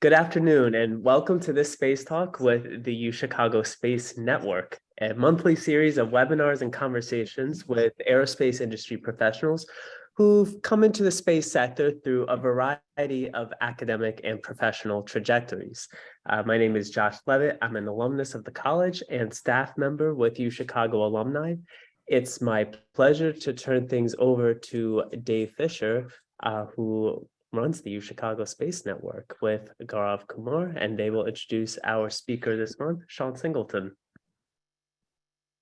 Good afternoon, and welcome to this Space Talk with the UChicago Space Network, a monthly series of webinars and conversations with aerospace industry professionals who've come into the space sector through a variety of academic and professional trajectories. My name is Josh Levitt. I'm an alumnus of the college and staff member with UChicago Alumni. It's my pleasure to turn things over to Dave Fisher, who runs the UChicago Space Network with Gaurav Kumar, and they will introduce our speaker this month, Sean Singleton.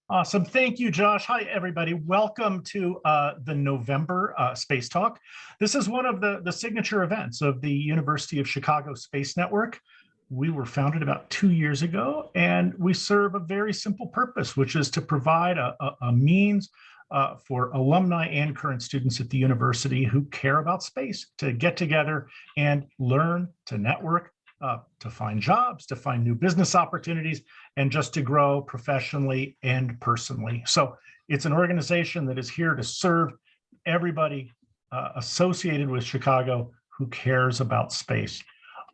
Awesome. Thank you, Josh. Hi, everybody. Welcome to the November Space Talk. This is one of the signature events of the University of Chicago Space Network. We were founded about 2 years ago, and we serve a very simple purpose, which is to provide a means for alumni and current students at the university who care about space to get together and learn, to network, to find jobs, to find new business opportunities, and just to grow professionally and personally. So it's an organization that is here to serve everybody associated with Chicago who cares about space.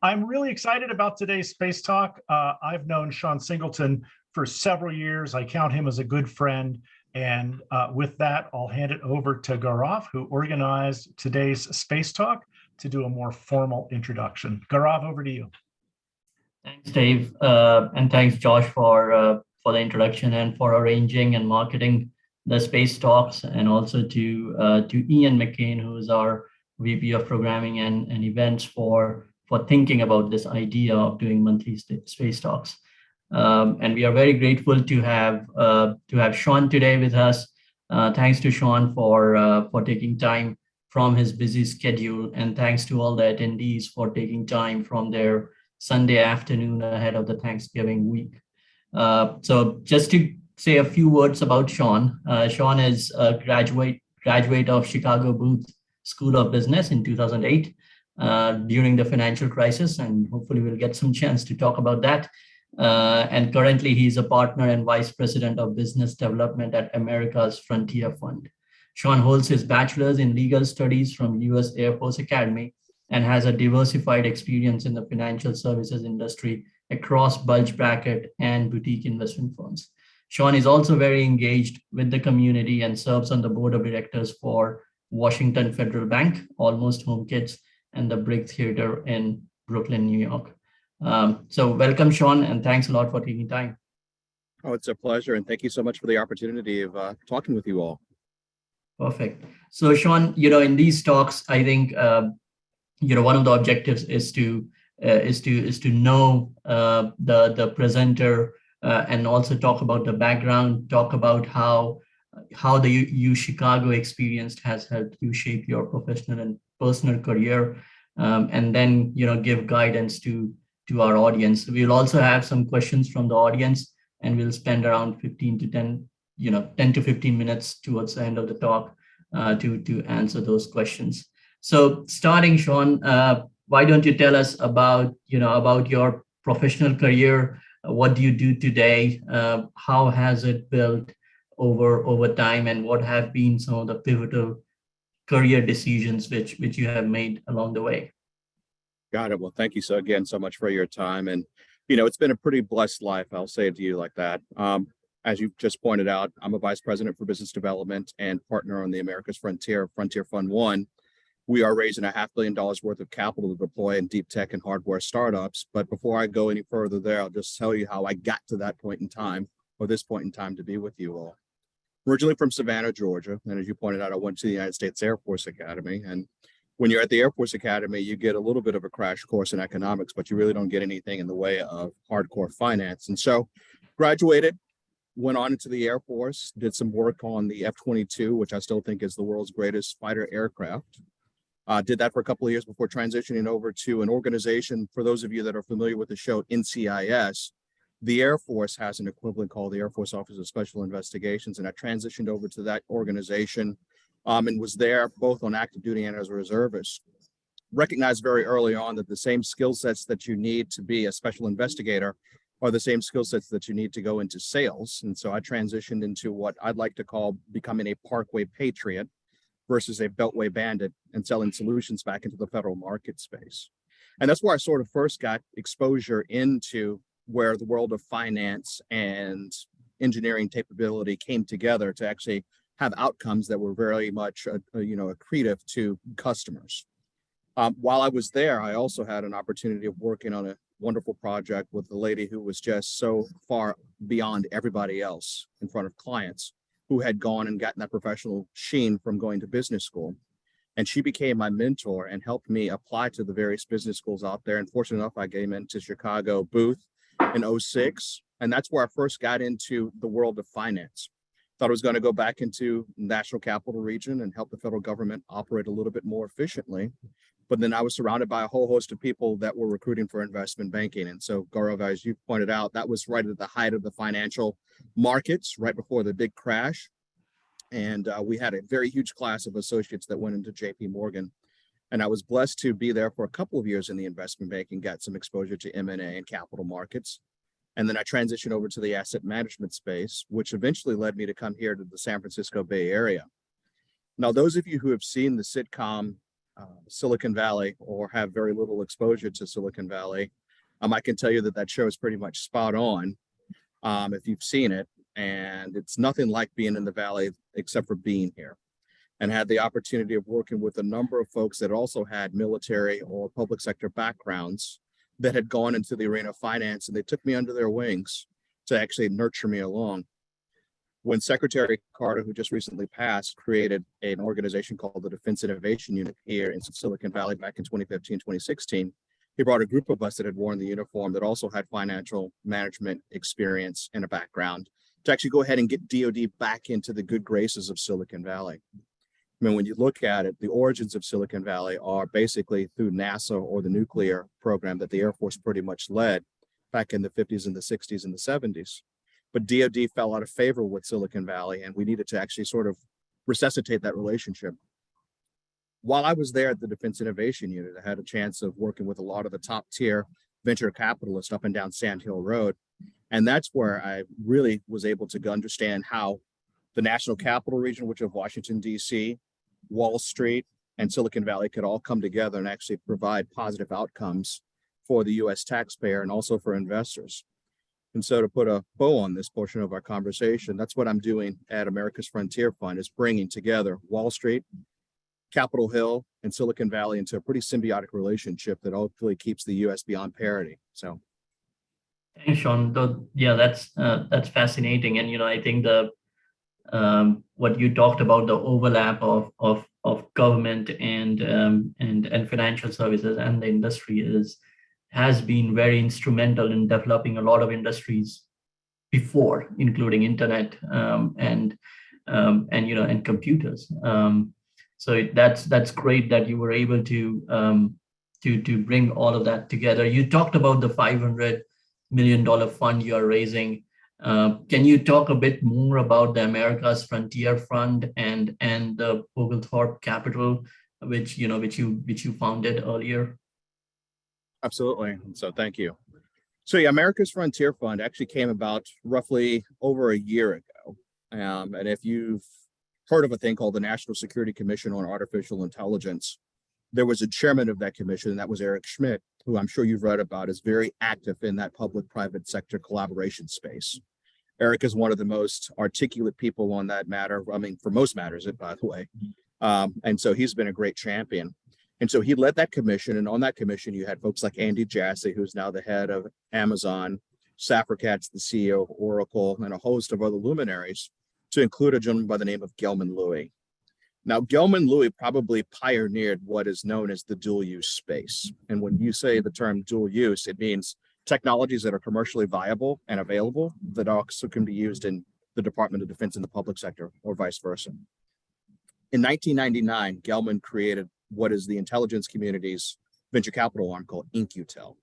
I'm really excited about today's Space Talk. I've known Sean Singleton for several years. I count him as a good friend. And with that, I'll hand it over to Gaurav, who organized today's Space Talk, to do a more formal introduction. Gaurav, over to you. Thanks, Dave, and thanks, Josh, for the introduction and for arranging and marketing the Space Talks, and also to Ian McCain, who is our VP of Programming and Events, for thinking about this idea of doing monthly Space Talks. And we are very grateful to have Sean today with us. Thanks to Sean for taking time from his busy schedule, and thanks to all the attendees for taking time from their Sunday afternoon ahead of the Thanksgiving week. So just to say a few words about Sean. Sean is a graduate of Chicago Booth School of Business in 2008 during the financial crisis, and hopefully we'll get some chance to talk about that. And currently he's a partner and vice president of business development at America's Frontier Fund. Sean holds his bachelor's in legal studies from US Air Force Academy and has a diversified experience in the financial services industry across bulge bracket and boutique investment firms. Sean is also very engaged with the community and serves on the board of directors for Washington Federal Bank, Almost Home Kids, and the Brick Theater in Brooklyn, New York. So welcome, Sean, and thanks a lot for taking time. Oh, it's a pleasure. And thank you so much for the opportunity of talking with you all. Perfect. So Sean, in these talks, I think, one of the objectives is to know the presenter and also talk about the background, talk about how the UChicago experience has helped you shape your professional and personal career, and then, give guidance to our audience. We'll also have some questions from the audience, and we'll spend around 10 to 15 minutes towards the end of the talk to answer those questions. So starting, Sean, why don't you tell us about your professional career? What do you do today? How has it built over time, and what have been some of the pivotal career decisions which you have made along the way? Got it. Well, thank you so much for your time. And, it's been a pretty blessed life. I'll say it to you like that. As you just pointed out, I'm a vice president for business development and partner on the America's Frontier Fund 1. We are raising $500 million worth of capital to deploy in deep tech and hardware startups. But before I go any further there, I'll just tell you how I got to that point in time, or this point in time, to be with you all. Originally from Savannah, Georgia. And as you pointed out, I went to the United States Air Force Academy. And when you're at the Air Force Academy, you get a little bit of a crash course in economics, but you really don't get anything in the way of hardcore finance. And so graduated, went on into the Air Force, did some work on the F-22, which I still think is the world's greatest fighter aircraft. Did that for a couple of years before transitioning over to an organization. For those of you that are familiar with the show NCIS, the Air Force has an equivalent called the Air Force Office of Special Investigations. And I transitioned over to that organization and was there both on active duty and as a reservist. Recognized very early on that the same skill sets that you need to be a special investigator are the same skill sets that you need to go into sales. And so I transitioned into what I'd like to call becoming a Parkway Patriot versus a Beltway Bandit, and selling solutions back into the federal market space. And that's where I sort of first got exposure into where the world of finance and engineering capability came together to actually have outcomes that were very much, accretive to customers. While I was there, I also had an opportunity of working on a wonderful project with a lady who was just so far beyond everybody else in front of clients who had gone and gotten that professional sheen from going to business school. And she became my mentor and helped me apply to the various business schools out there. And fortunate enough, I came into Chicago Booth in 06. And that's where I first got into the world of finance. Thought I was going to go back into National Capital Region and help the federal government operate a little bit more efficiently. But then I was surrounded by a whole host of people that were recruiting for investment banking. And so, Gaurav, as you pointed out, that was right at the height of the financial markets, right before the big crash. And we had a very huge class of associates that went into JP Morgan. And I was blessed to be there for a couple of years in the investment banking, got some exposure to M&A and capital markets. And then I transitioned over to the asset management space, which eventually led me to come here to the San Francisco Bay Area. Now, those of you who have seen the sitcom Silicon Valley or have very little exposure to Silicon Valley, I can tell you that that show is pretty much spot on if you've seen it. And it's nothing like being in the Valley except for being here. And had the opportunity of working with a number of folks that also had military or public sector backgrounds that had gone into the arena of finance, and they took me under their wings to actually nurture me along. When Secretary Carter, who just recently passed, created an organization called the Defense Innovation Unit here in Silicon Valley back in 2015, 2016, he brought a group of us that had worn the uniform that also had financial management experience and a background to actually go ahead and get DoD back into the good graces of Silicon Valley. I mean, when you look at it, the origins of Silicon Valley are basically through NASA or the nuclear program that the Air Force pretty much led back in the 50s and the 60s and the 70s. But DoD fell out of favor with Silicon Valley, and we needed to actually sort of resuscitate that relationship. While I was there at the Defense Innovation Unit, I had a chance of working with a lot of the top tier venture capitalists up and down Sand Hill Road. And that's where I really was able to understand how the National Capital Region, which of Washington, D.C., Wall Street, and Silicon Valley could all come together and actually provide positive outcomes for the U.S. taxpayer and also for investors. And so to put a bow on this portion of our conversation, that's what I'm doing at America's Frontier Fund, is bringing together Wall Street, Capitol Hill, and Silicon Valley into a pretty symbiotic relationship that hopefully keeps the U.S. beyond parity. So. Thanks, Sean. Yeah, that's fascinating. And, I think what you talked about, the overlap of government and financial services and the industry has been very instrumental in developing a lot of industries before, including internet and computers. So that's great that you were able to bring all of that together. You talked about the $500 million fund you are raising. Can you talk a bit more about the America's Frontier Fund and the Oglethorpe Capital, which you founded earlier? Absolutely. So thank you. So yeah, America's Frontier Fund actually came about roughly over a year ago. And if you've heard of a thing called the National Security Commission on Artificial Intelligence, there was a chairman of that commission, and that was Eric Schmidt, who I'm sure you've read about, is very active in that public-private sector collaboration space. Eric is one of the most articulate people on that matter. I mean, for most matters, by the way. And so he's been a great champion. And so he led that commission. And on that commission, you had folks like Andy Jassy, who's now the head of Amazon, Safra Katz, the CEO of Oracle, and a host of other luminaries, to include a gentleman by the name of Gelman Louie. Now, Gelman Louie probably pioneered what is known as the dual use space. And when you say the term dual use, it means technologies that are commercially viable and available that also can be used in the Department of Defense in the public sector or vice versa. In 1999, Gelman created what is the intelligence community's venture capital arm called InQtel.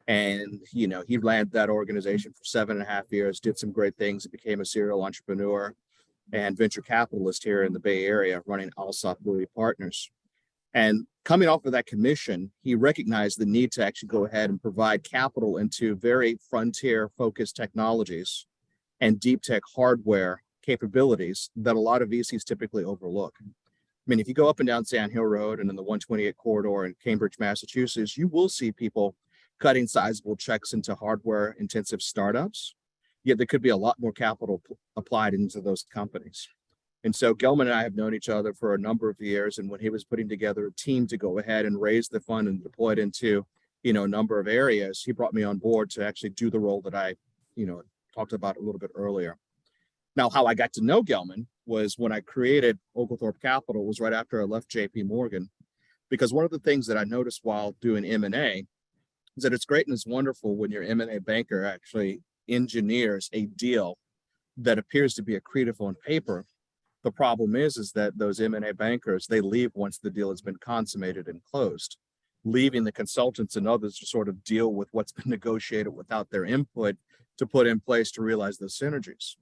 And, he ran that organization for 7.5 years, did some great things. He became a serial entrepreneur and venture capitalist here in the Bay Area, running Alsop Louie Partners. And coming off of that commission, he recognized the need to actually go ahead and provide capital into very frontier-focused technologies and deep tech hardware capabilities that a lot of VCs typically overlook. mean, if you go up and down Sand Hill Road and in the 128 corridor in Cambridge, Massachusetts, you will see people cutting sizable checks into hardware intensive startups, yet there could be a lot more capital applied into those companies. And so Gelman and I have known each other for a number of years. And when he was putting together a team to go ahead and raise the fund and deploy it into, a number of areas, he brought me on board to actually do the role that I, talked about a little bit earlier. Now, how I got to know Gelman was when I created Oglethorpe Capital was right after I left JP Morgan, because one of the things that I noticed while doing M&A is that it's great and it's wonderful when your M&A banker actually engineers a deal that appears to be accretive on paper. The problem is that those M&A bankers, they leave once the deal has been consummated and closed, leaving the consultants and others to sort of deal with what's been negotiated without their input to put in place to realize those synergies.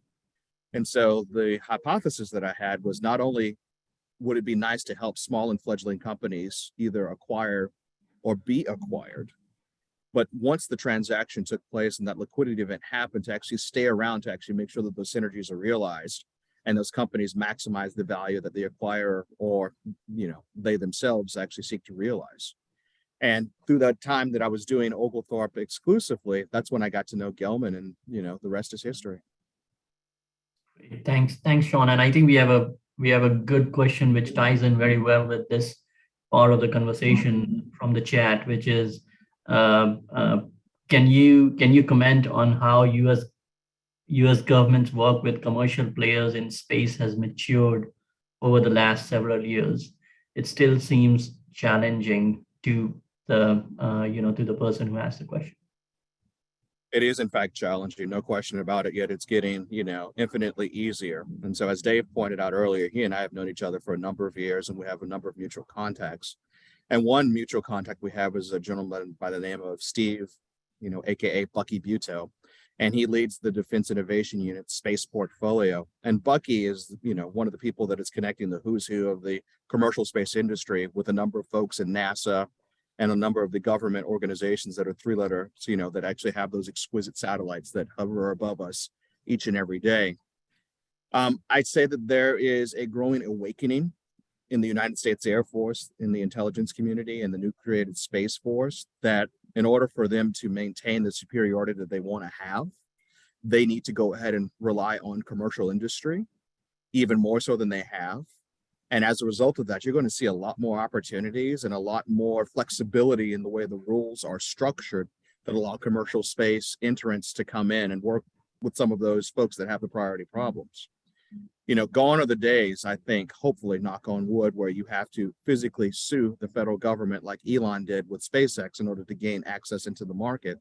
And so the hypothesis that I had was not only would it be nice to help small and fledgling companies either acquire or be acquired, but once the transaction took place and that liquidity event happened, to actually stay around to actually make sure that those synergies are realized and those companies maximize the value that the acquirer or, they themselves actually seek to realize. And through that time that I was doing Oglethorpe exclusively, that's when I got to know Gelman, and, the rest is history. Thanks, Sean. And I think we have a good question which ties in very well with this part of the conversation from the chat, which is, can you comment on how U.S. government's work with commercial players in space has matured over the last several years? It still seems challenging to the person who asked the question. It is, in fact, challenging, no question about it, yet it's getting, infinitely easier. And so as Dave pointed out earlier, he and I have known each other for a number of years, and we have a number of mutual contacts. And one mutual contact we have is a gentleman by the name of Steve, AKA Bucky Buto, and he leads the Defense Innovation Unit space portfolio. And Bucky is, one of the people that is connecting the who's who of the commercial space industry with a number of folks in NASA and a number of the government organizations that are three-letter, that actually have those exquisite satellites that hover above us each and every day. I'd say that there is a growing awakening in the United States Air Force, in the intelligence community, and the new created Space Force, that in order for them to maintain the superiority that they want to have, they need to go ahead and rely on commercial industry, even more so than they have. And as a result of that, you're going to see a lot more opportunities and a lot more flexibility in the way the rules are structured that allow commercial space entrants to come in and work with some of those folks that have the priority problems. Gone are the days, I think, hopefully, knock on wood, where you have to physically sue the federal government like Elon did with SpaceX in order to gain access into the market.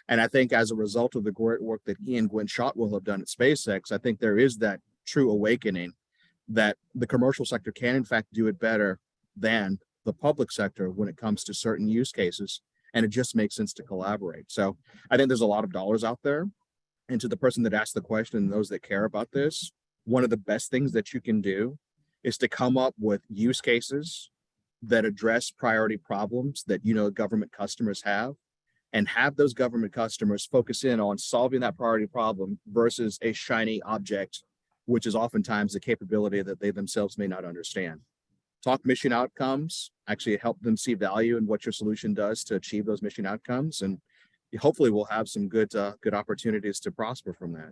And I think as a result of the great work that he and Gwen Shotwell have done at SpaceX, I think there is that true awakening that the commercial sector can, in fact, do it better than the public sector when it comes to certain use cases. And it just makes sense to collaborate. So I think there's a lot of dollars out there. And to the person that asked the question and those that care about this, one of the best things that you can do is to come up with use cases that address priority problems that, government customers have, and have those government customers focus in on solving that priority problem versus a shiny object, which is oftentimes a capability that they themselves may not understand. Talk mission outcomes, actually help them see value in what your solution does to achieve those mission outcomes. And hopefully we'll have some good opportunities to prosper from that.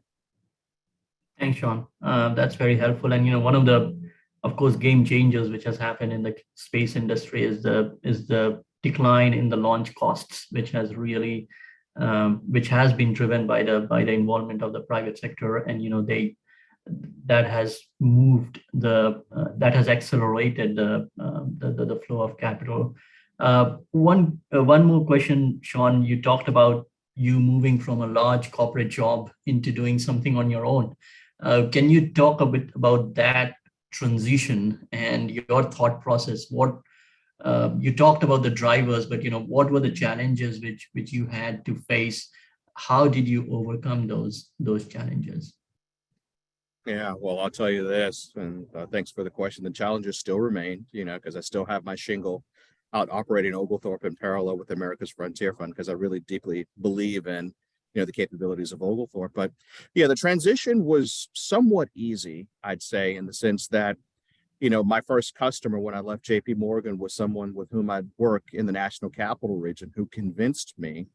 Thanks, Sean. That's very helpful. And, one of the, of course, game changers which has happened in the space industry is the decline in the launch costs, which has really, which has been driven by the involvement of the private sector. And, that has moved that has accelerated the flow of capital. One more question, Sean. You talked about you moving from a large corporate job into doing something on your own. Can you talk a bit about that transition and your thought process? What you talked about the drivers, but what were the challenges which you had to face? How did you overcome those challenges? Yeah, well, I'll tell you this, and thanks for the question. The challenges still remain, because I still have my shingle out operating Oglethorpe in parallel with America's Frontier Fund, because I really deeply believe in, the capabilities of Oglethorpe. But yeah, the transition was somewhat easy, I'd say, in the sense that, my first customer when I left JP Morgan was someone with whom I'd work in the National Capital Region who convinced me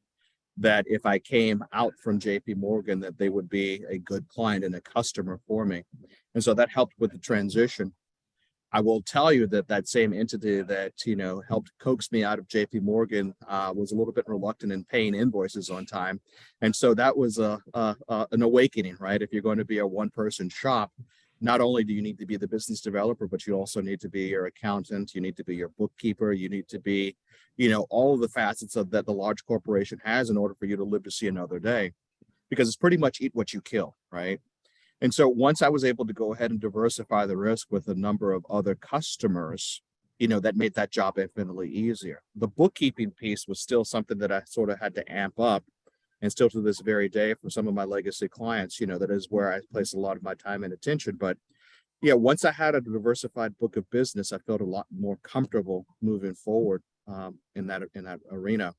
that if I came out from JP Morgan, that they would be a good client and a customer for me. And so that helped with the transition. I will tell you that that same entity that, helped coax me out of JP Morgan was a little bit reluctant in paying invoices on time. And so that was an awakening, right? If you're going to be a one-person shop, not only do you need to be the business developer, but you also need to be your accountant, you need to be your bookkeeper, you need to be, all of the facets of that the large corporation has in order for you to live to see another day, because it's pretty much eat what you kill, right? And so once I was able to go ahead and diversify the risk with a number of other customers, that made that job infinitely easier. The bookkeeping piece was still something that I sort of had to amp up. And still to this very day, for some of my legacy clients, that is where I place a lot of my time and attention. But yeah, once I had a diversified book of business, I felt a lot more comfortable moving forward in that arena.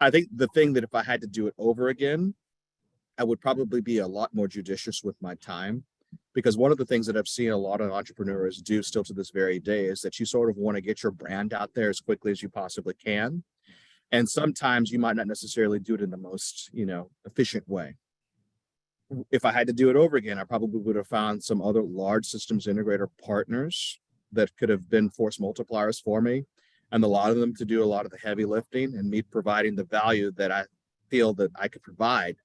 I think the thing that if I had to do it over again, I would probably be a lot more judicious with my time, because one of the things that I've seen a lot of entrepreneurs do still to this very day is that you sort of want to get your brand out there as quickly as you possibly can. And sometimes you might not necessarily do it in the most, efficient way. If I had to do it over again, I probably would have found some other large systems integrator partners that could have been force multipliers for me, and a lot of them to do a lot of the heavy lifting and me providing the value that I feel that I could provide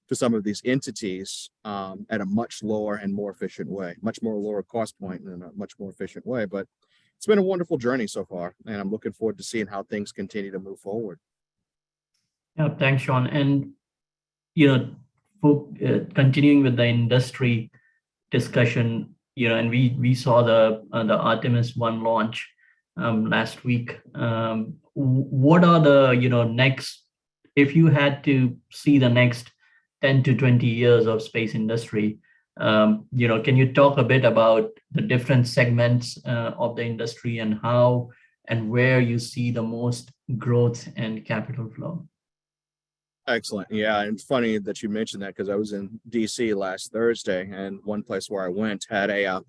to some of these entities at a much lower and more efficient way, much more lower cost point and in a much more efficient way. But it's been a wonderful journey so far, and I'm looking forward to seeing how things continue to move forward. Yeah, thanks, Sean. And continuing with the industry discussion, and we saw the Artemis 1 launch last week. What are the next, if you had to see the next 10 to 20 years of space industry, can you talk a bit about the different segments of the industry and how and where you see the most growth and capital flow? Excellent. Yeah, and it's funny that you mentioned that, because I was in DC last Thursday, and one place where I went had a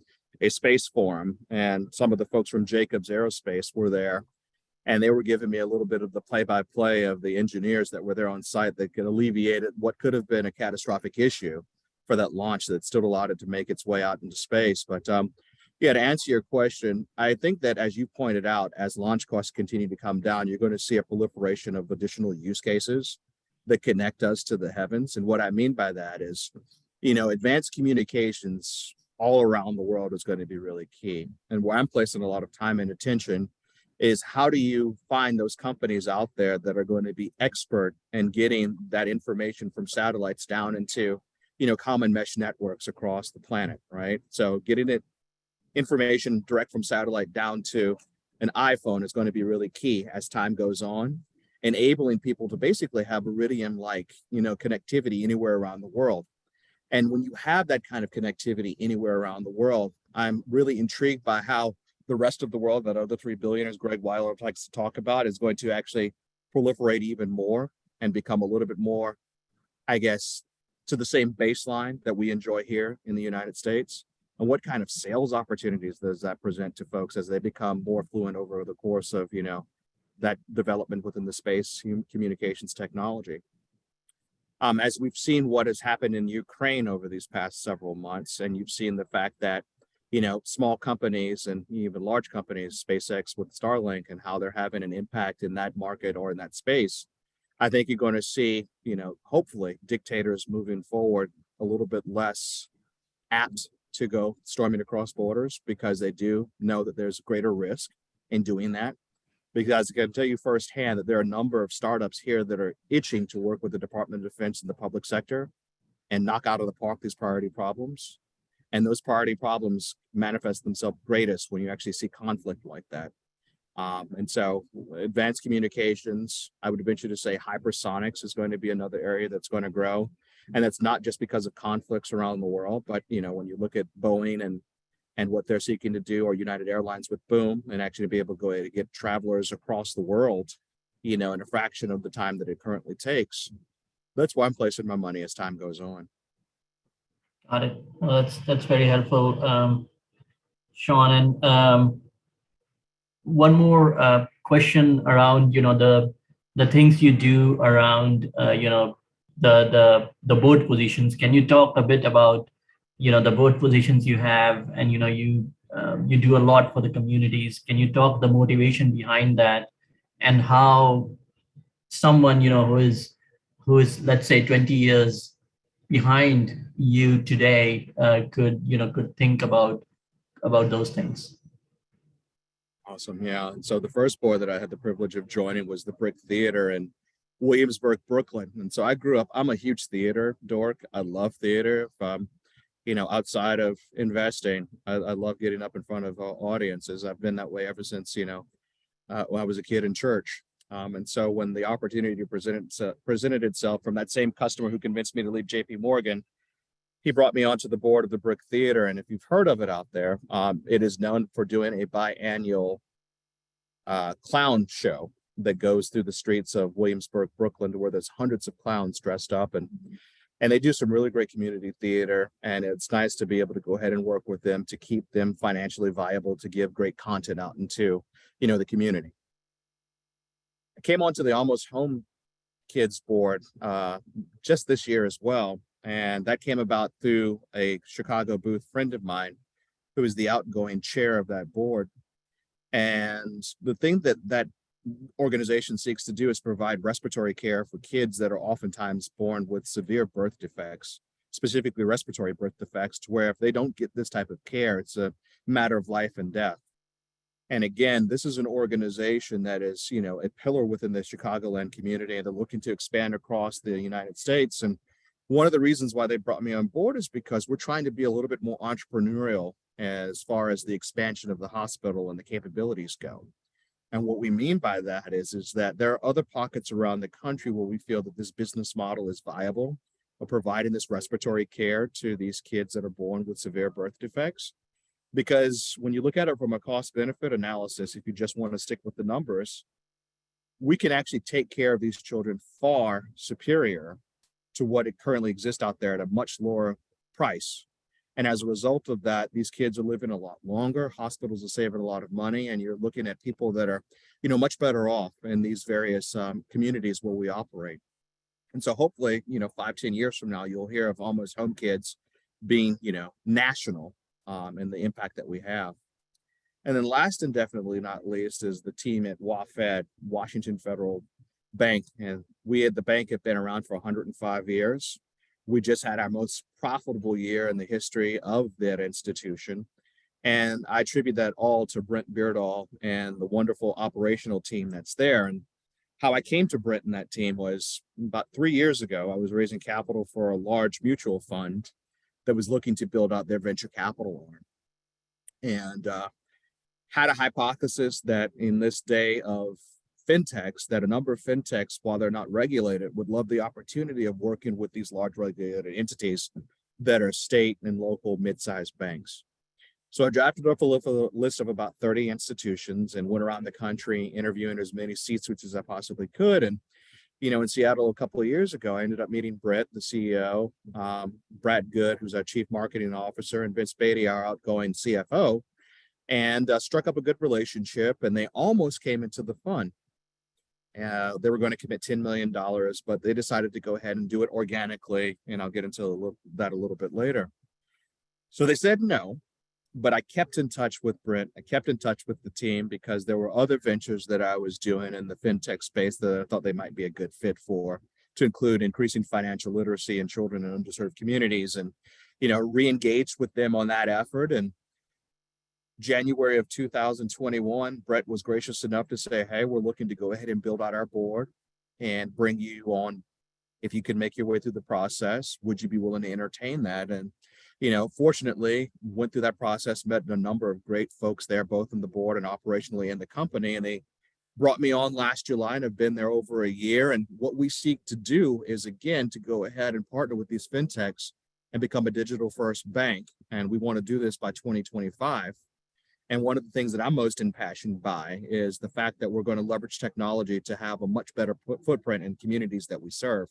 space forum, and some of the folks from Jacobs Aerospace were there, and they were giving me a little bit of the play-by-play of the engineers that were there on site that could alleviate what could have been a catastrophic issue for that launch that still allowed it to make its way out into space. But yeah, to answer your question, I think that, as you pointed out, as launch costs continue to come down, you're going to see a proliferation of additional use cases that connect us to the heavens. And what I mean by that is, advanced communications all around the world is going to be really key. And where I'm placing a lot of time and attention is, how do you find those companies out there that are going to be expert in getting that information from satellites down into, common mesh networks across the planet, right? So getting information direct from satellite down to an iPhone is going to be really key as time goes on, enabling people to basically have Iridium-like, connectivity anywhere around the world. And when you have that kind of connectivity anywhere around the world, I'm really intrigued by how the rest of the world, that other 3 billion, as Greg Weiler likes to talk about, is going to actually proliferate even more and become a little bit more, I guess, to the same baseline that we enjoy here in the United States. And what kind of sales opportunities does that present to folks as they become more fluent over the course of, that development within the space communications technology? As we've seen what has happened in Ukraine over these past several months, and you've seen the fact that, small companies and even large companies, SpaceX with Starlink, and how they're having an impact in that market or in that space, I think you're going to see, hopefully dictators moving forward a little bit less apt to go storming across borders, because they do know that there's greater risk in doing that. Because I can tell you firsthand that there are a number of startups here that are itching to work with the Department of Defense and the public sector and knock out of the park these priority problems. And those priority problems manifest themselves greatest when you actually see conflict like that. And so advanced communications, I would venture to say hypersonics is going to be another area that's going to grow. And that's not just because of conflicts around the world, but, when you look at Boeing and what they're seeking to do, or United Airlines with Boom, and actually be able to go ahead and get travelers across the world, in a fraction of the time that it currently takes. That's why I'm placing my money as time goes on. Got it. Well, that's very helpful. Sean. And one more question around, the things you do around, the board positions. Can you talk a bit about, the board positions you have, and you do a lot for the communities. Can you talk the motivation behind that, and how someone, who is let's say 20 years behind you today could think about those things? Awesome. Yeah. And so the first board that I had the privilege of joining was the Brick Theater in Williamsburg, Brooklyn. And so I grew up, I'm a huge theater dork. I love theater. Outside of investing, I love getting up in front of audiences. I've been that way ever since, when I was a kid in church. And so when the opportunity presented itself from that same customer who convinced me to leave JP Morgan, he brought me onto the board of the Brick Theater. And if you've heard of it out there, it is known for doing a biannual clown show that goes through the streets of Williamsburg, Brooklyn, to where there's hundreds of clowns dressed up, and they do some really great community theater. And it's nice to be able to go ahead and work with them to keep them financially viable, to give great content out into, the community. I came onto the Almost Home Kids board just this year as well. And that came about through a Chicago booth friend of mine who is the outgoing chair of that board. And the thing that organization seeks to do is provide respiratory care for kids that are oftentimes born with severe birth defects, specifically respiratory birth defects, to where if they don't get this type of care, it's a matter of life and death. And again, this is an organization that is, a pillar within the Chicagoland community, and they're looking to expand across the United States. And one of the reasons why they brought me on board is because we're trying to be a little bit more entrepreneurial as far as the expansion of the hospital and the capabilities go. And what we mean by that is that there are other pockets around the country where we feel that this business model is viable of providing this respiratory care to these kids that are born with severe birth defects. Because when you look at it from a cost benefit analysis, if you just want to stick with the numbers, we can actually take care of these children far superior to what it currently exists out there at a much lower price. And as a result of that, these kids are living a lot longer, hospitals are saving a lot of money, and you're looking at people that are, much better off in these various communities where we operate. And so hopefully, 5-10 years from now, you'll hear of Almost Home Kids being, national and the impact that we have. And then last and definitely not least is the team at WaFed, Washington Federal Bank. And we at the bank have been around for 105 years. We just had our most profitable year in the history of that institution. And I attribute that all to Brent Beardall and the wonderful operational team that's there. And how I came to Brent and that team was about 3 years ago. I was raising capital for a large mutual fund that was looking to build out their venture capital arm. And had a hypothesis that in this day of fintechs, that a number of fintechs, while they're not regulated, would love the opportunity of working with these large regulated entities that are state and local mid-sized banks. So I drafted up a list of about 30 institutions and went around the country interviewing as many C-suites as I possibly could. And, in Seattle a couple of years ago, I ended up meeting Brett, the CEO, Brad Good, who's our chief marketing officer, and Vince Beatty, our outgoing CFO, and struck up a good relationship. And they almost came into the fund. They were going to commit $10 million, but they decided to go ahead and do it organically. And I'll get into that a little bit later. So they said no, but I kept in touch with Brent. I kept in touch with the team because there were other ventures that I was doing in the fintech space that I thought they might be a good fit for, to include increasing financial literacy in children in underserved communities, and, re-engaged with them on that effort. And January of 2021, Brett was gracious enough to say, hey, we're looking to go ahead and build out our board and bring you on. If you can make your way through the process, would you be willing to entertain that? And, fortunately, went through that process, met a number of great folks there, both in the board and operationally in the company. And they brought me on last July and have been there over a year. And what we seek to do is, again, to go ahead and partner with these fintechs and become a digital first bank. And we want to do this by 2025. And one of the things that I'm most impassioned by is the fact that we're going to leverage technology to have a much better footprint in communities that we serve.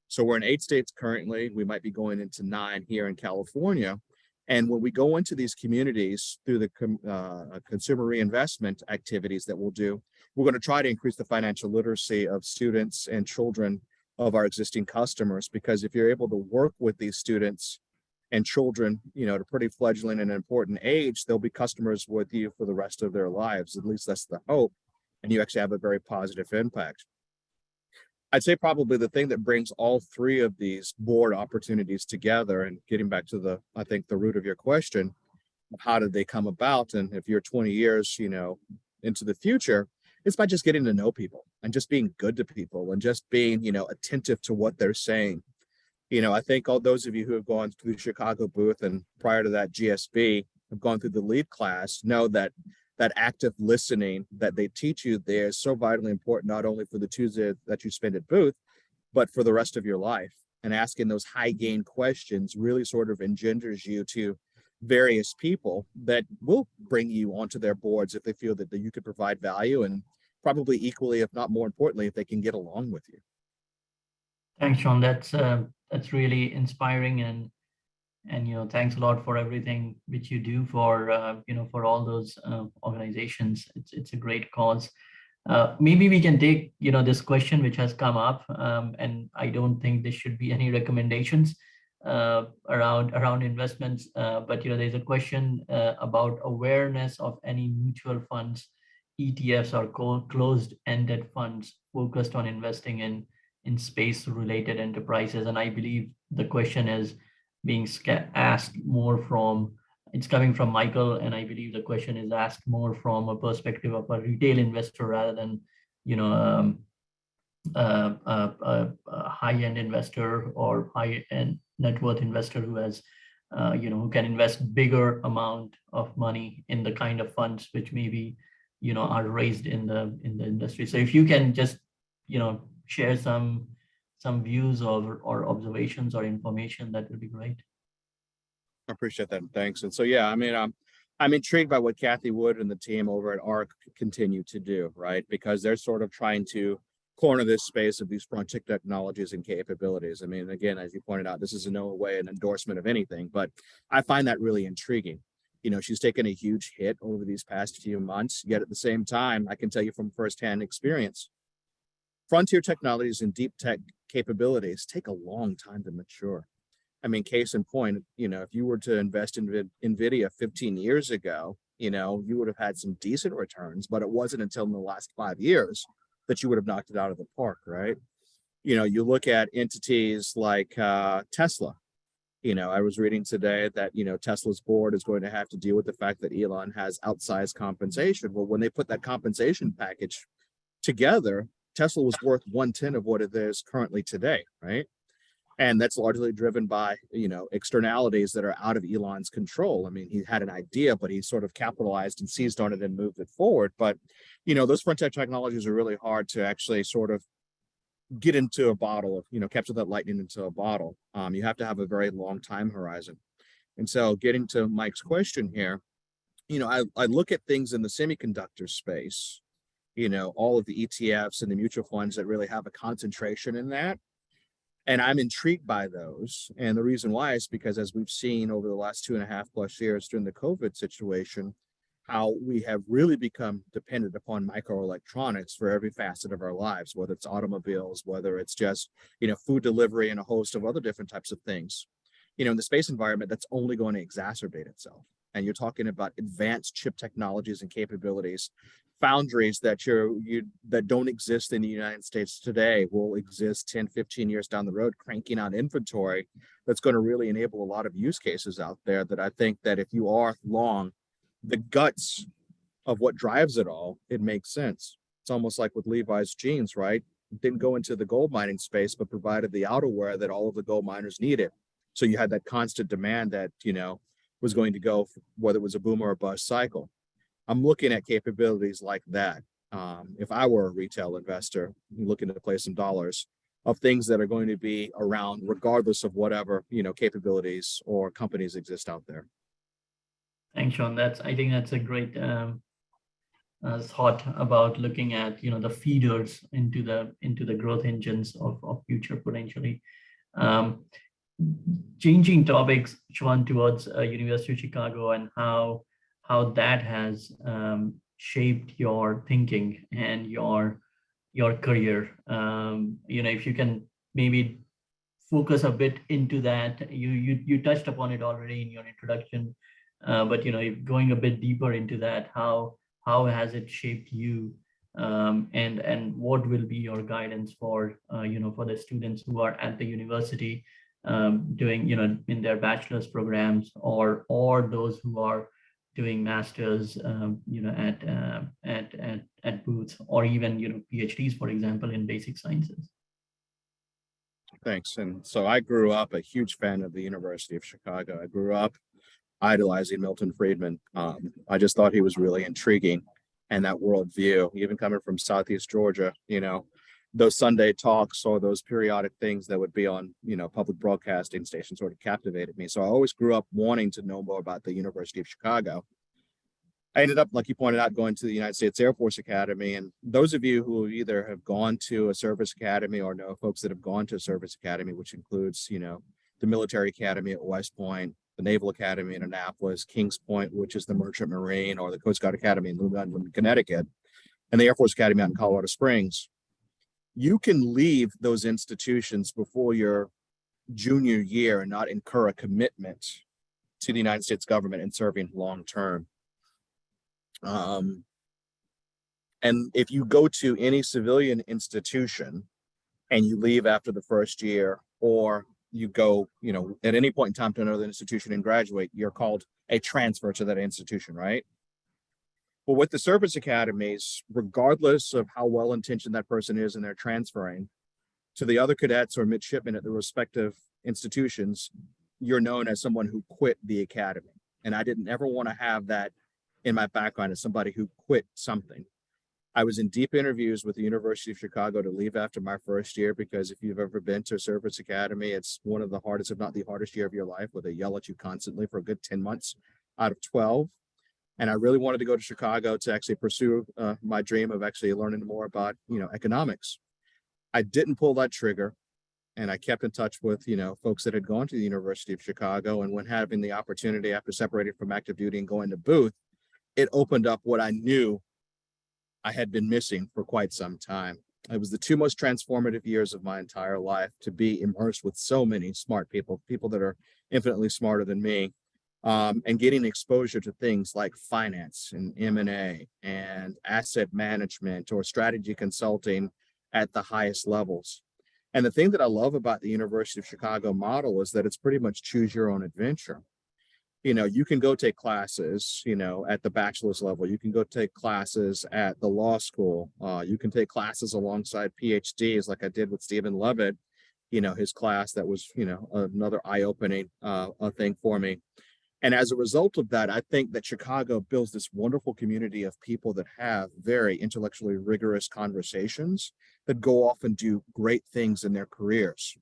So we're in 8 states currently. We might be going into 9 here in California. And when we go into these communities through the consumer reinvestment activities that we'll do, we're going to try to increase the financial literacy of students and children of our existing customers, because if you're able to work with these students and children, at a pretty fledgling and important age, they'll be customers with you for the rest of their lives. At least that's the hope. And you actually have a very positive impact. I'd say probably the thing that brings all three of these board opportunities together, and getting back to the root of your question, how did they come about? And if you're 20 years, into the future, it's by just getting to know people and just being good to people and just being, attentive to what they're saying. I think all those of you who have gone through the Chicago booth and prior to that GSB have gone through the lead class know that active listening that they teach you there is so vitally important, not only for the Tuesday that you spend at booth, but for the rest of your life. And asking those high gain questions really sort of engenders you to various people that will bring you onto their boards if they feel that you could provide value, and probably equally, if not more importantly, if they can get along with you. Thanks, Sean. That's really inspiring, and thanks a lot for everything which you do for for all those organizations. It's a great cause. Maybe we can take this question which has come up, and I don't think there should be any recommendations around investments, but there's a question about awareness of any mutual funds, ETFs, or closed-ended funds focused on investing in space-related enterprises. And I believe the question is being asked more from, it's coming from Michael, and I believe the question is asked more from a perspective of a retail investor rather than a high-end investor or high-end net worth investor who has who can invest bigger amount of money in the kind of funds which maybe are raised in the industry. So if you can just share some views or observations or information, that would be great. I appreciate that. Thanks. And so, yeah, I mean, I'm intrigued by what Kathy Wood and the team over at ARC continue to do, right? Because they're sort of trying to corner this space of these frontier technologies and capabilities. I mean, again, as you pointed out, this is in no way an endorsement of anything, but I find that really intriguing. She's taken a huge hit over these past few months, yet at the same time, I can tell you from firsthand experience, frontier technologies and deep tech capabilities take a long time to mature. I mean, case in point, if you were to invest in NVIDIA 15 years ago, you would have had some decent returns, but it wasn't until in the last 5 years that you would have knocked it out of the park, right? You look at entities like Tesla. I was reading today that, Tesla's board is going to have to deal with the fact that Elon has outsized compensation. Well, when they put that compensation package together, Tesla was worth 1/10 of what it is currently today, right? And that's largely driven by, externalities that are out of Elon's control. I mean, he had an idea, but he sort of capitalized and seized on it and moved it forward. But, those frontier technologies are really hard to actually sort of get into a bottle of, capture that lightning into a bottle. You have to have a very long time horizon. And so getting to Mike's question here, I look at things in the semiconductor space, all of the ETFs and the mutual funds that really have a concentration in that. And I'm intrigued by those. And the reason why is because, as we've seen over the last 2.5+ years during the COVID situation, how we have really become dependent upon microelectronics for every facet of our lives, whether it's automobiles, whether it's just, food delivery and a host of other different types of things. In the space environment, that's only going to exacerbate itself. And you're talking about advanced chip technologies and capabilities. Foundries that that don't exist in the United States today will exist 10, 15 years down the road, cranking out inventory that's going to really enable a lot of use cases out there that I think that if you are long the guts of what drives it all, it makes sense. It's almost like with Levi's jeans, right? Didn't go into the gold mining space, but provided the outerwear that all of the gold miners needed. So you had that constant demand that, was going to go, whether it was a boom or a bust cycle. I'm looking at capabilities like that. If I were a retail investor looking to play some dollars of things that are going to be around regardless of whatever, capabilities or companies exist out there. Thanks, Sean. I think that's a great thought about looking at the feeders into the growth engines of future potentially. changing topics, Sean, towards University of Chicago and how that has shaped your thinking and your career. If you can maybe focus a bit into that. You touched upon it already in your introduction, but going a bit deeper into that, how has it shaped you, and what will be your guidance for for the students who are at the university doing in their bachelor's programs, or those who are doing masters at Booth, or even PhDs, for example, in basic sciences. Thanks. And so I grew up a huge fan of the University of Chicago. I grew up idolizing Milton Friedman. I just thought he was really intriguing, and that worldview, even coming from Southeast Georgia, those Sunday talks or those periodic things that would be on, public broadcasting stations sort of captivated me. So I always grew up wanting to know more about the University of Chicago. I ended up, like you pointed out, going to the United States Air Force Academy. And those of you who either have gone to a service academy or know folks that have gone to a service academy, which includes, the military academy at West Point, the Naval Academy in Annapolis, Kings Point, which is the Merchant Marine, or the Coast Guard Academy in New London, Connecticut, and the Air Force Academy out in Colorado Springs. You can leave those institutions before your junior year and not incur a commitment to the United States government and serving long term. And if you go to any civilian institution and you leave after the first year, or you go, at any point in time to another institution and graduate, you're called a transfer to that institution, right? But with the service academies, regardless of how well-intentioned that person is and they're transferring to the other cadets or midshipmen at the respective institutions, you're known as someone who quit the academy. And I didn't ever want to have that in my background as somebody who quit something. I was in deep interviews with the University of Chicago to leave after my first year, because if you've ever been to a service academy, it's one of the hardest, if not the hardest year of your life, where they yell at you constantly for a good 10 months out of 12. And I really wanted to go to Chicago to actually pursue my dream of actually learning more about, economics. I didn't pull that trigger, and I kept in touch with, folks that had gone to the University of Chicago. And when having the opportunity after separating from active duty and going to Booth, it opened up what I knew I had been missing for quite some time. It was the two most transformative years of my entire life, to be immersed with so many smart people that are infinitely smarter than me, and getting exposure to things like finance and M&A and asset management or strategy consulting at the highest levels. And the thing that I love about the University of Chicago model is that it's pretty much choose your own adventure. You can go take classes, at the bachelor's level. You can go take classes at the law school. You can take classes alongside PhDs, like I did with Stephen Levitt, his class that was, another eye-opening thing for me. And as a result of that, I think that Chicago builds this wonderful community of people that have very intellectually rigorous conversations that go off and do great things in their careers.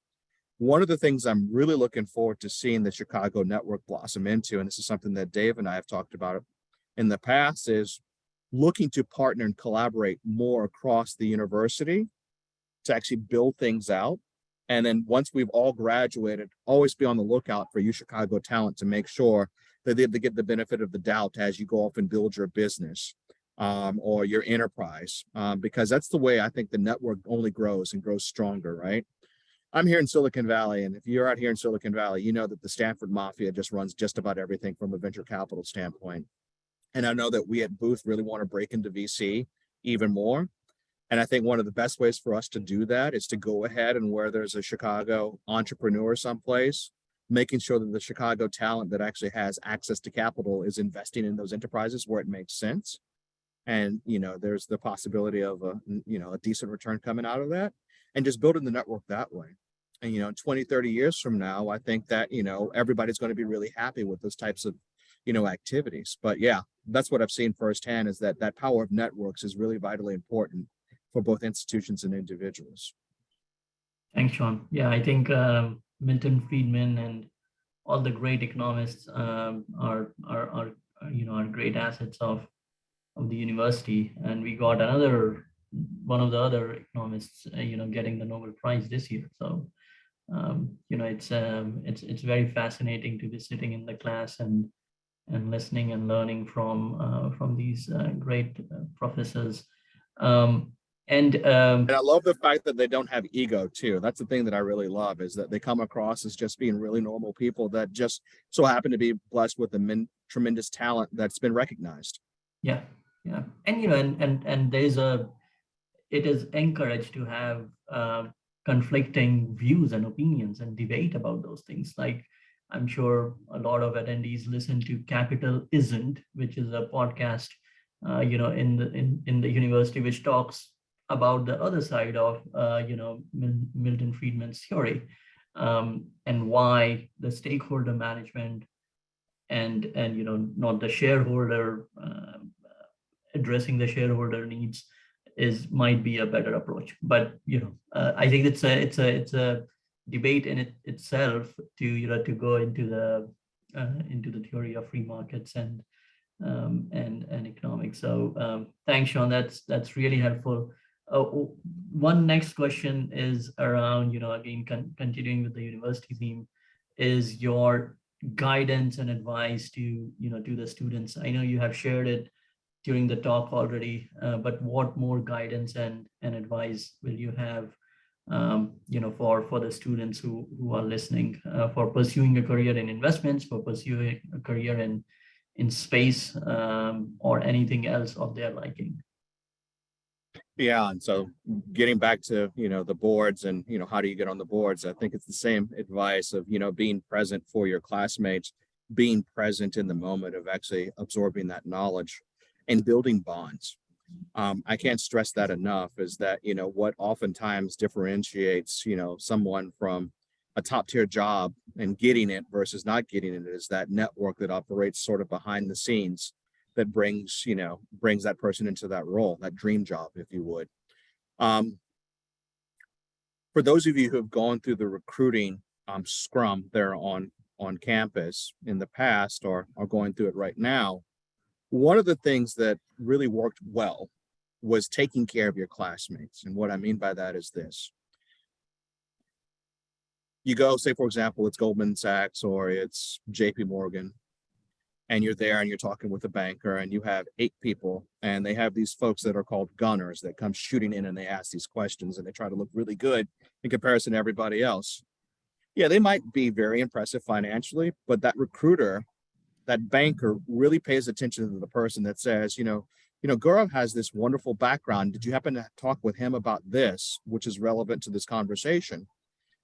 One of the things I'm really looking forward to seeing the Chicago network blossom into, and this is something that Dave and I have talked about in the past, is looking to partner and collaborate more across the university to actually build things out. And then once we've all graduated, always be on the lookout for UChicago talent to make sure that they get the benefit of the doubt as you go off and build your business or your enterprise, because that's the way I think the network only grows and grows stronger, right? I'm here in Silicon Valley, and if you're out here in Silicon Valley, you know that the Stanford Mafia just runs just about everything from a venture capital standpoint. And I know that we at Booth really want to break into VC even more. And I think one of the best ways for us to do that is to go ahead and, where there's a Chicago entrepreneur someplace, making sure that the Chicago talent that actually has access to capital is investing in those enterprises where it makes sense. And, there's the possibility of a decent return coming out of that, and just building the network that way. And, 20, 30 years from now, I think that, everybody's going to be really happy with those types of, activities. But yeah, that's what I've seen firsthand, is that power of networks is really vitally important for both institutions and individuals. Thanks, Sean. Yeah, I think Milton Friedman and all the great economists are great assets of the university. And we got one of the other economists, getting the Nobel Prize this year. So it's very fascinating to be sitting in the class and listening and learning from these great professors. Um, and And I love the fact that they don't have ego too. That's the thing that I really love, is that they come across as just being really normal people that just so happen to be blessed with a tremendous talent that's been recognized. yeah, yeah, and and there's it is encouraged to have conflicting views and opinions and debate about those things. Like, I'm sure a lot of attendees listen to Capital Isn't, which is a podcast, in the university, which talks about the other side of, Milton Friedman's theory, and why the stakeholder management and not the shareholder, addressing the shareholder needs might be a better approach. But I think it's a debate in itself to go into the theory of free markets and economics. So thanks, Sean. That's really helpful. One next question is around, again, continuing with the university theme, is your guidance and advice to the students. I know you have shared it during the talk already, but what more guidance and advice will you have, for the students who are listening, for pursuing a career in investments, for pursuing a career in space, or anything else of their liking? Yeah, and so getting back to the boards and how do you get on the boards, I think it's the same advice of being present for your classmates, being present in the moment of actually absorbing that knowledge and building bonds. I can't stress that enough, is that what oftentimes differentiates someone from a top tier job and getting it versus not getting it is that network that operates sort of behind the scenes that brings that person into that role, that dream job, if you would. For those of you who have gone through the recruiting scrum there on campus in the past, or are going through it right now, one of the things that really worked well was taking care of your classmates. And what I mean by that is this. You go, say, for example, it's Goldman Sachs or it's JP Morgan, and you're there and you're talking with a banker and you have 8 people and they have these folks that are called gunners that come shooting in and they ask these questions and they try to look really good in comparison to everybody else. Yeah, they might be very impressive financially, but that recruiter, that banker really pays attention to the person that says, Gaurav has this wonderful background. Did you happen to talk with him about this, which is relevant to this conversation?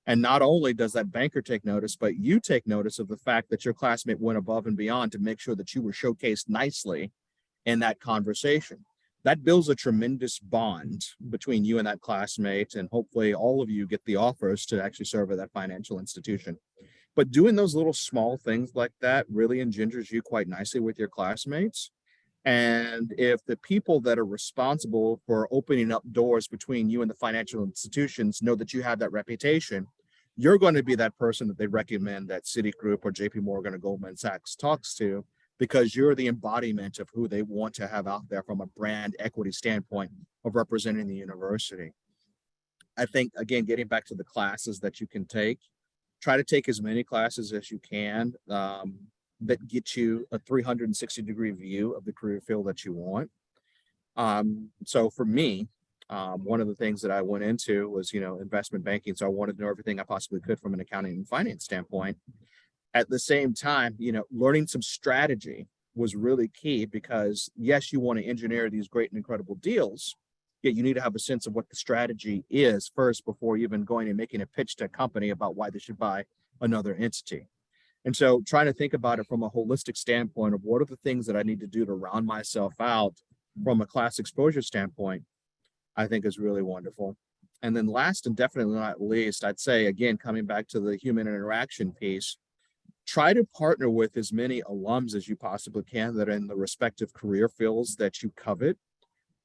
And not only does that banker take notice, but you take notice of the fact that your classmate went above and beyond to make sure that you were showcased nicely in that conversation. That builds a tremendous bond between you and that classmate, and hopefully all of you get the offers to actually serve at that financial institution. But doing those little small things like that really engenders you quite nicely with your classmates. And if the people that are responsible for opening up doors between you and the financial institutions know that you have that reputation, you're going to be that person that they recommend that Citigroup or JP Morgan or Goldman Sachs talks to, because you're the embodiment of who they want to have out there from a brand equity standpoint of representing the university. I think, again, getting back to the classes that you can take, try to take as many classes as you can that get you a 360-degree view of the career field that you want. So for me, one of the things that I went into was, investment banking. So I wanted to know everything I possibly could from an accounting and finance standpoint. At the same time, learning some strategy was really key, because yes, you want to engineer these great and incredible deals, yet you need to have a sense of what the strategy is first before even going and making a pitch to a company about why they should buy another entity. And so trying to think about it from a holistic standpoint of what are the things that I need to do to round myself out from a class exposure standpoint, I think is really wonderful. And then last and definitely not least, I'd say, again, coming back to the human interaction piece, try to partner with as many alums as you possibly can that are in the respective career fields that you covet,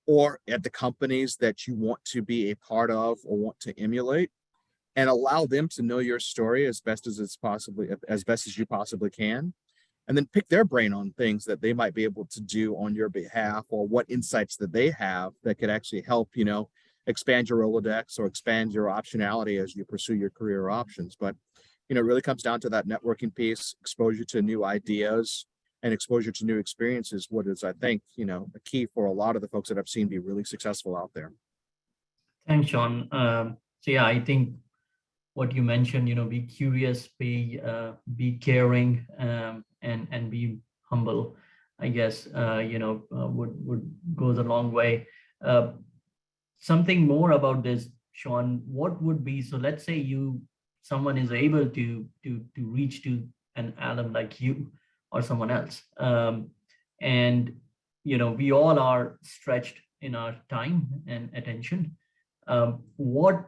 or at the companies that you want to be a part of or want to emulate, and allow them to know your story as best as you possibly can. And then pick their brain on things that they might be able to do on your behalf, or what insights that they have that could actually help, expand your Rolodex or expand your optionality as you pursue your career options. But, it really comes down to that networking piece, exposure to new ideas and exposure to new experiences, what is, I think, a key for a lot of the folks that I've seen be really successful out there. Thanks, Sean. So yeah, I think what you mentioned, be curious, be caring, and be humble, I guess, would goes a long way. Something more about this, Sean, what would be, so let's say someone is able to reach to an alum like you or someone else. And, we all are stretched in our time and attention. What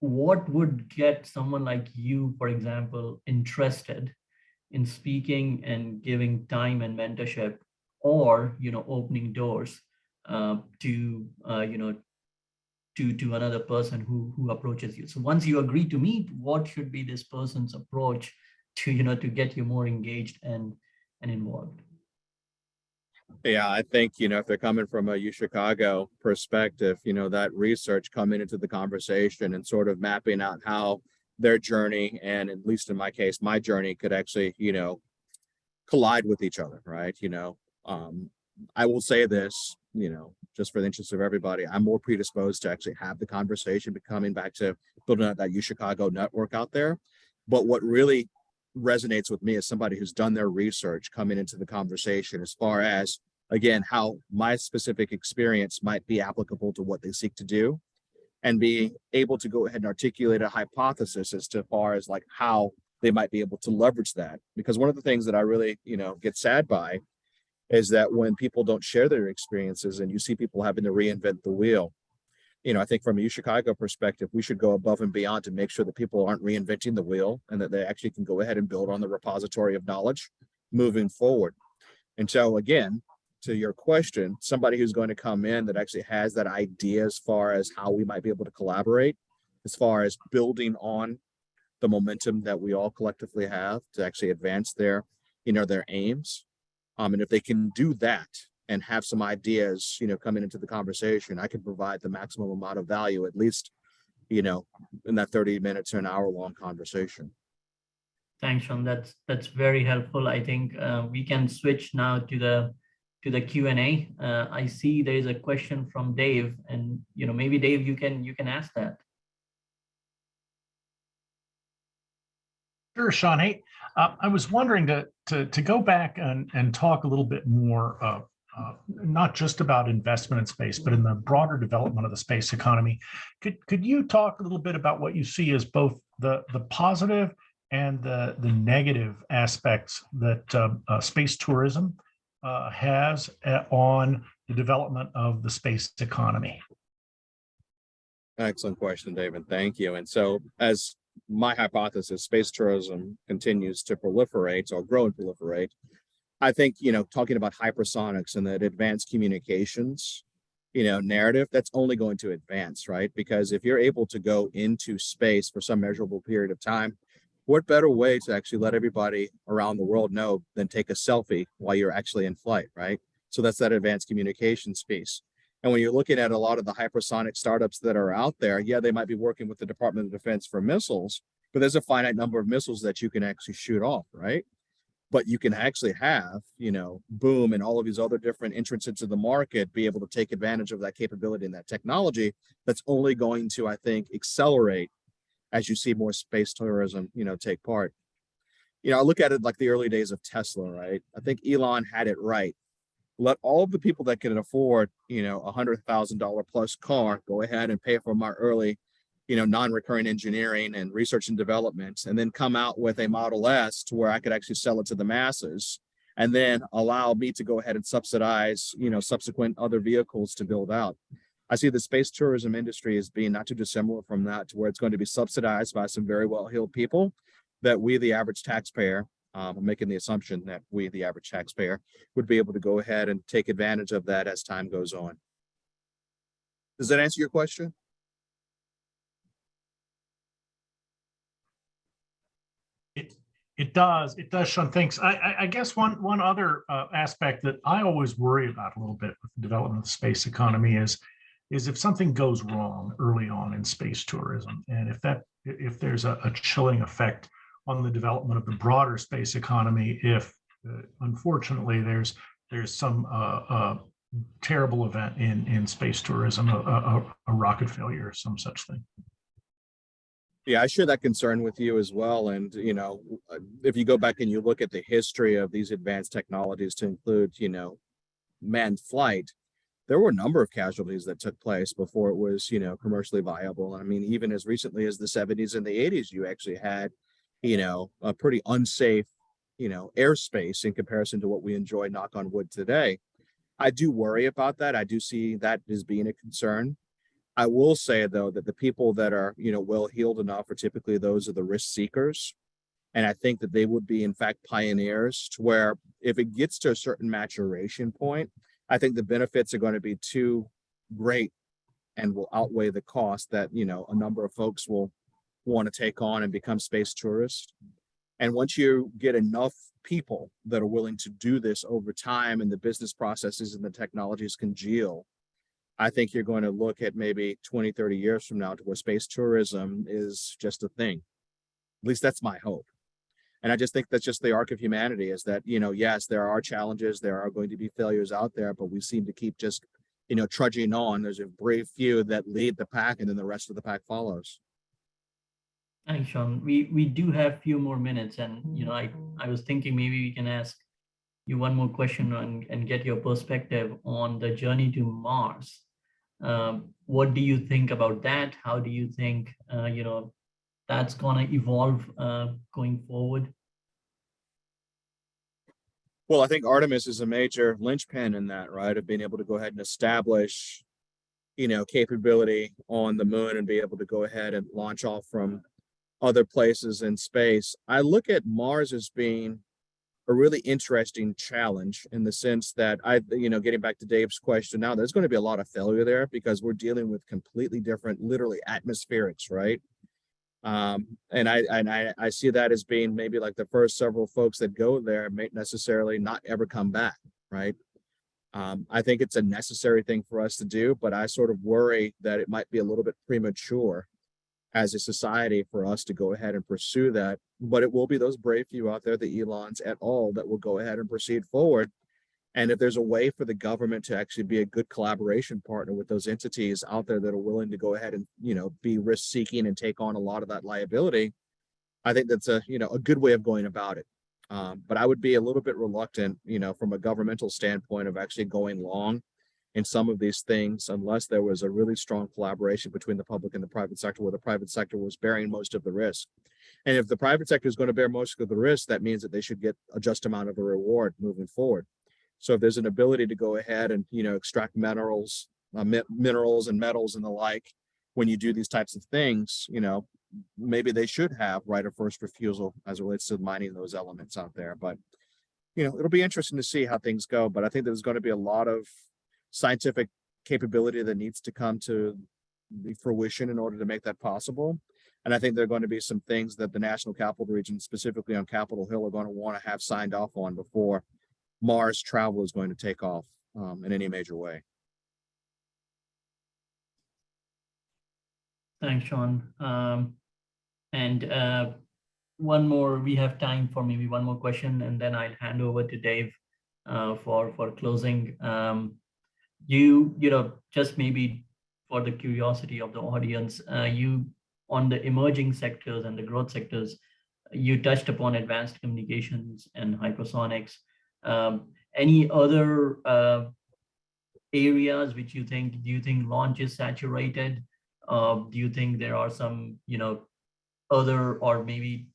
would get someone like you, for example, interested in speaking and giving time and mentorship, or, opening doors to another person who approaches you? So once you agree to meet, what should be this person's approach to get you more engaged and involved? Yeah, I think, if they're coming from a UChicago perspective, that research coming into the conversation and sort of mapping out how their journey, and at least in my case, my journey could actually, collide with each other, right? I will say this, just for the interest of everybody, I'm more predisposed to actually have the conversation, but coming back to building out that UChicago network out there. But what really resonates with me as somebody who's done their research coming into the conversation, as far as, again, how my specific experience might be applicable to what they seek to do, and be able to go ahead and articulate a hypothesis as to far as like how they might be able to leverage that. Because one of the things that I really, get sad by is that when people don't share their experiences and you see people having to reinvent the wheel, I think from a UChicago perspective, we should go above and beyond to make sure that people aren't reinventing the wheel, and that they actually can go ahead and build on the repository of knowledge moving forward. And so again, to your question, somebody who's going to come in that actually has that idea as far as how we might be able to collaborate, as far as building on the momentum that we all collectively have to actually advance their aims. And if they can do that and have some ideas, coming into the conversation, I can provide the maximum amount of value, at least, in that 30 minutes to an hour long conversation. Thanks, Sean. That's very helpful. I think we can switch now to the Q&A. I see there is a question from Dave, and maybe Dave, you can ask that. Sure, Sean. Hey, I was wondering to go back and talk a little bit more, not just about investment in space, but in the broader development of the space economy. Could you talk a little bit about what you see as both the positive and the negative aspects that space tourism has on the development of the space economy? Excellent question, David. Thank you. And so, as my hypothesis, space tourism continues to proliferate or grow and proliferate, I think, talking about hypersonics and that advanced communications, narrative, that's only going to advance, right? Because if you're able to go into space for some measurable period of time, what better way to actually let everybody around the world know than take a selfie while you're actually in flight, right? So that's that advanced communications piece. And when you're looking at a lot of the hypersonic startups that are out there, yeah, they might be working with the Department of Defense for missiles, but there's a finite number of missiles that you can actually shoot off, right? But you can actually have, Boom and all of these other different entrants into the market be able to take advantage of that capability and that technology. That's only going to, I think, accelerate as you see more space tourism, take part. I look at it like the early days of Tesla, right? I think Elon had it right. Let all of the people that can afford, $100,000 plus car go ahead and pay for my early, non-recurring engineering and research and development, and then come out with a Model S to where I could actually sell it to the masses, and then allow me to go ahead and subsidize, subsequent other vehicles to build out. I see the space tourism industry as being not too dissimilar from that, to where it's going to be subsidized by some very well-heeled people that we, the average taxpayer, I'm making the assumption that we, the average taxpayer, would be able to go ahead and take advantage of that as time goes on. Does that answer your question? It does, Sean. Thanks. I guess one other aspect that I always worry about a little bit with the development of the space economy is is if something goes wrong early on in space tourism, and if there's a chilling effect on the development of the broader space economy, if unfortunately there's some terrible event in space tourism, a rocket failure or some such thing. Yeah, I share that concern with you as well. And, if you go back and you look at the history of these advanced technologies to include, manned flight, there were a number of casualties that took place before it was, commercially viable. I mean, even as recently as the 70s and the 80s, you actually had, a pretty unsafe, airspace in comparison to what we enjoy, knock on wood, today. I do worry about that. I do see that as being a concern. I will say, though, that the people that are, well-heeled enough are typically those are the risk seekers. And I think that they would be, in fact, pioneers to where if it gets to a certain maturation point, I think the benefits are going to be too great and will outweigh the cost that, a number of folks will want to take on and become space tourists. And once you get enough people that are willing to do this over time and the business processes and the technologies congeal, I think you're going to look at maybe 20, 30 years from now to where space tourism is just a thing. At least that's my hope. And I just think that's just the arc of humanity is that, yes, there are challenges, there are going to be failures out there, but we seem to keep just, trudging on. There's a brave few that lead the pack and then the rest of the pack follows. Thanks, Sean. We do have a few more minutes, and I was thinking maybe we can ask you one more question and get your perspective on the journey to Mars. What do you think about that? How do you think that's gonna evolve going forward? Well, I think Artemis is a major linchpin in that, right? Of being able to go ahead and establish, capability on the moon and be able to go ahead and launch off from other places in space. I look at Mars as being a really interesting challenge in the sense that getting back to Dave's question now, there's going to be a lot of failure there because we're dealing with completely different, literally atmospherics, right? And I see that as being maybe like the first several folks that go there may necessarily not ever come back, right? I think it's a necessary thing for us to do, but I sort of worry that it might be a little bit premature as a society for us to go ahead and pursue that. But it will be those brave few out there, the Elons et al., that will go ahead and proceed forward. And if there's a way for the government to actually be a good collaboration partner with those entities out there that are willing to go ahead and, be risk seeking and take on a lot of that liability, I think that's a good way of going about it. But I would be a little bit reluctant, from a governmental standpoint of actually going long in some of these things, unless there was a really strong collaboration between the public and the private sector, where the private sector was bearing most of the risk. And if the private sector is going to bear most of the risk, that means that they should get a just amount of the reward moving forward. So if there's an ability to go ahead and, extract minerals and metals and the like, when you do these types of things, maybe they should have right of first refusal as it relates to mining those elements out there. But, it'll be interesting to see how things go. But I think there's going to be a lot of scientific capability that needs to come to the fruition in order to make that possible. And I think there are going to be some things that the National Capital Region, specifically on Capitol Hill, are going to want to have signed off on before Mars travel is going to take off in any major way. Thanks, Sean. And one more, we have time for maybe one more question, and then I'll hand over to Dave for closing. Just maybe for the curiosity of the audience, you on the emerging sectors and the growth sectors, you touched upon advanced communications and hypersonics. Any other areas which do you think launch is saturated? Do you think there are some, other, or maybe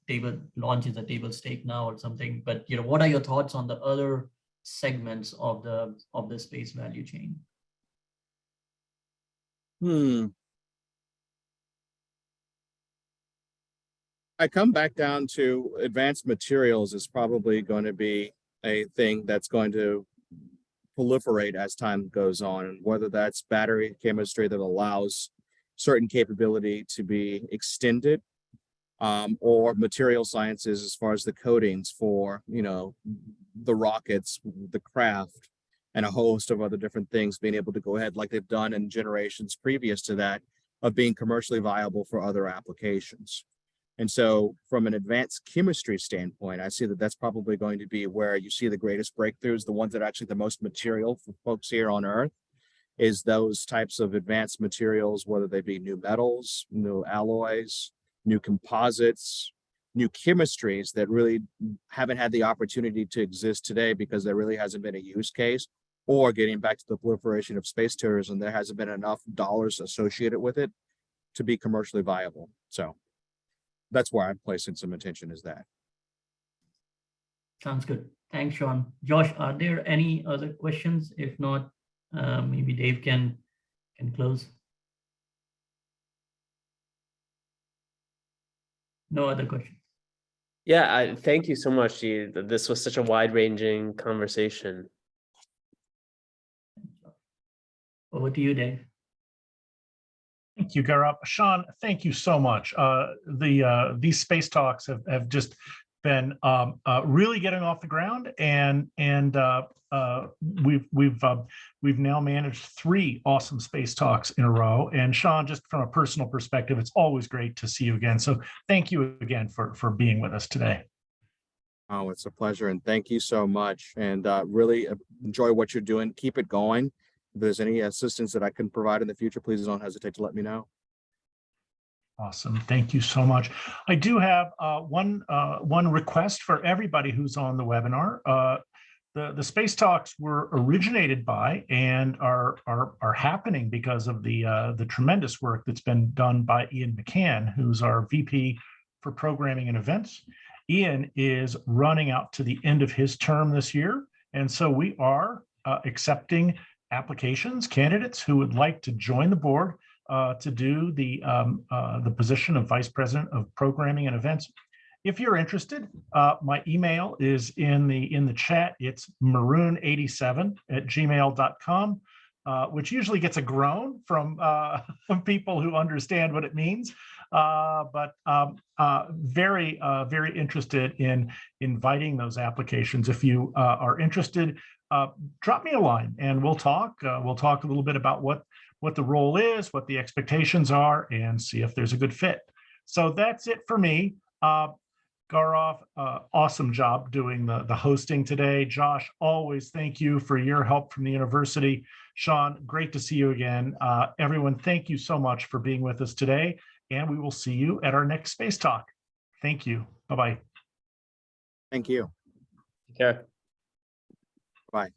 launch is a table stake now or something, but what are your thoughts on the other segments of the space value chain? I come back down to advanced materials is probably going to be a thing that's going to proliferate as time goes on, and whether that's battery chemistry that allows certain capability to be extended, or material sciences as far as the coatings for, the rockets, the craft, and a host of other different things, being able to go ahead like they've done in generations previous to that, of being commercially viable for other applications. And so from an advanced chemistry standpoint, I see that that's probably going to be where you see the greatest breakthroughs, the ones that are actually the most material for folks here on Earth, is those types of advanced materials, whether they be new metals, new alloys, new composites, new chemistries that really haven't had the opportunity to exist today because there really hasn't been a use case, or getting back to the proliferation of space tourism, there hasn't been enough dollars associated with it to be commercially viable. So that's where I'm placing some attention, is that. Sounds good. Thanks, Sean. Josh, are there any other questions? If not, maybe Dave can close. No other questions. Yeah, thank you so much. This was such a wide-ranging conversation. Over to you, Dave. Thank you, Gaurav. Sean, thank you so much. These space talks have just been really getting off the ground, and we've now managed 3 awesome space talks in a row. And Sean, just from a personal perspective, it's always great to see you again. So thank you again for being with us today. Oh, it's a pleasure, and thank you so much. And really enjoy what you're doing. Keep it going. If there's any assistance that I can provide in the future, please don't hesitate to let me know. Awesome. Thank you so much. I do have one request for everybody who's on the webinar. The Space Talks were originated by and are happening because of the tremendous work that's been done by Ian McCann, who's our VP for Programming and Events. Ian is running out to the end of his term this year, and so we are accepting applications, candidates who would like to join the board to do the position of Vice President of Programming and Events. If you're interested, my email is in the chat. It's maroon87@gmail.com, which usually gets a groan from people who understand what it means. But very interested in inviting those applications. If you are interested, drop me a line and we'll talk. We'll talk a little bit about what the role is, what the expectations are, and see if there's a good fit. So that's it for me. Gaurav, awesome job doing the hosting today. Josh, always thank you for your help from the university. Sean, great to see you again. Everyone, thank you so much for being with us today, and we will see you at our next Space Talk. Thank you. Bye-bye. Thank you. Take care. Bye.